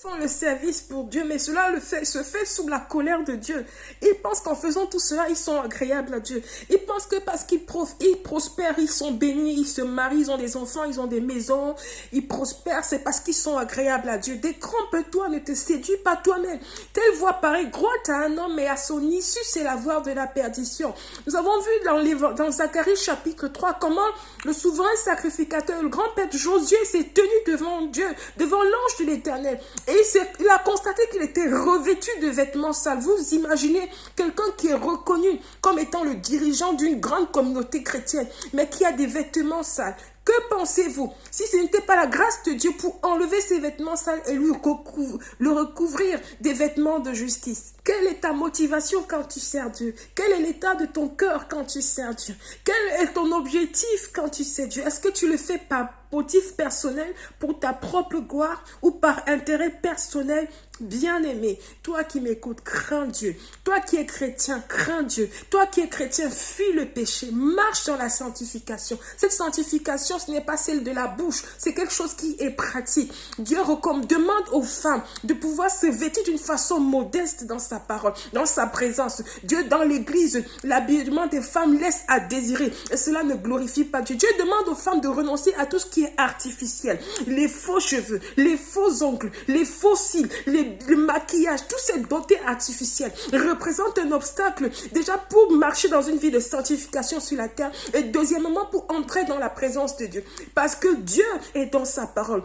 font le service pour Dieu, mais cela se fait sous la colère de Dieu. Ils pensent qu'en faisant tout cela, ils sont agréables à Dieu. Ils pensent que parce qu'ils prospèrent, ils sont bénis, ils se marient, ils ont des enfants, ils ont des maisons, ils prospèrent, c'est parce qu'ils sont agréables à Dieu. Détrompe-toi, ne te séduis pas toi-même. Telle voix paraît droite à un homme, mais à son issue, c'est la voie de la perdition. Nous avons vu dans Zacharie chapitre 3 comment le souverain sacrificateur, le grand-père Josué s'est tenu devant Dieu, devant l'ange de l'Éternel. Et il a constaté qu'il était revêtu de vêtements sales. Vous imaginez quelqu'un qui est reconnu comme étant le dirigeant d'une grande communauté chrétienne, mais qui a des vêtements sales. Que pensez-vous si ce n'était pas la grâce de Dieu pour enlever ses vêtements sales et le recouvrir des vêtements de justice? Quelle est ta motivation quand tu sers Dieu? Quel est l'état de ton cœur quand tu sers Dieu? Quel est ton objectif quand tu sers Dieu? Est-ce que tu le fais par motif personnel, pour ta propre gloire ou par intérêt personnel? Bien-aimé, toi qui m'écoutes, crains Dieu. Toi qui es chrétien, crains Dieu. Toi qui es chrétien, fuis le péché. Marche dans la sanctification. Cette sanctification, ce n'est pas celle de la bouche. C'est quelque chose qui est pratique. Dieu demande aux femmes de pouvoir se vêtir d'une façon modeste dans sa parole, dans sa présence. Dieu, dans l'église, l'habillement des femmes laisse à désirer. Et cela ne glorifie pas Dieu. Dieu demande aux femmes de renoncer à tout ce qui est artificiel. Les faux cheveux, les faux ongles, les faux cils, le maquillage, toute cette beauté artificielle représente un obstacle déjà pour marcher dans une vie de sanctification sur la terre et deuxièmement pour entrer dans la présence de Dieu. Parce que Dieu est dans sa parole.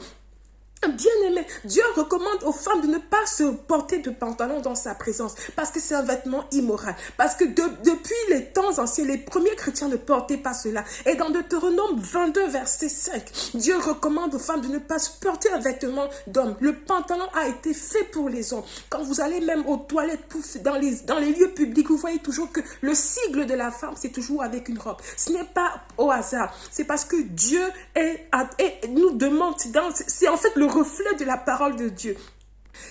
Bien-aimé, Dieu recommande aux femmes de ne pas se porter de pantalon dans sa présence parce que c'est un vêtement immoral. Parce que depuis les temps anciens, les premiers chrétiens ne portaient pas cela. Et dans Deutéronome 22, verset 5, Dieu recommande aux femmes de ne pas se porter un vêtement d'homme. Le pantalon a été fait pour les hommes. Quand vous allez même aux toilettes, dans les lieux publics, vous voyez toujours que le sigle de la femme, c'est toujours avec une robe. Ce n'est pas au hasard. C'est parce que Dieu nous demande, c'est en fait le reflet de la parole de Dieu.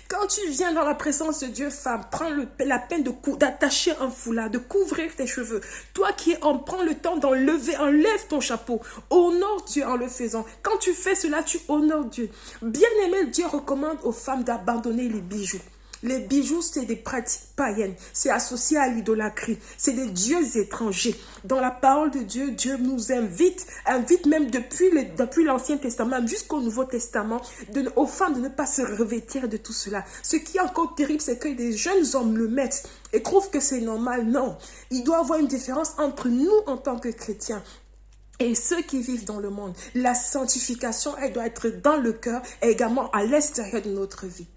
Quand tu viens dans la présence de Dieu, femme, prends la peine d'attacher un foulard, de couvrir tes cheveux. Toi qui es homme, prends le temps enlève ton chapeau. Honore Dieu en le faisant. Quand tu fais cela, tu honores Dieu. Bien-aimé, Dieu recommande aux femmes d'abandonner les bijoux. Les bijoux, c'est des pratiques païennes. C'est associé à l'idolâtrie. C'est des dieux étrangers. Dans la parole de Dieu, Dieu nous invite même depuis l'Ancien Testament, jusqu'au Nouveau Testament, aux femmes de ne pas se revêtir de tout cela. Ce qui est encore terrible, c'est que des jeunes hommes le mettent et trouvent que c'est normal. Non, il doit y avoir une différence entre nous en tant que chrétiens et ceux qui vivent dans le monde. La sanctification, elle doit être dans le cœur et également à l'extérieur de notre vie.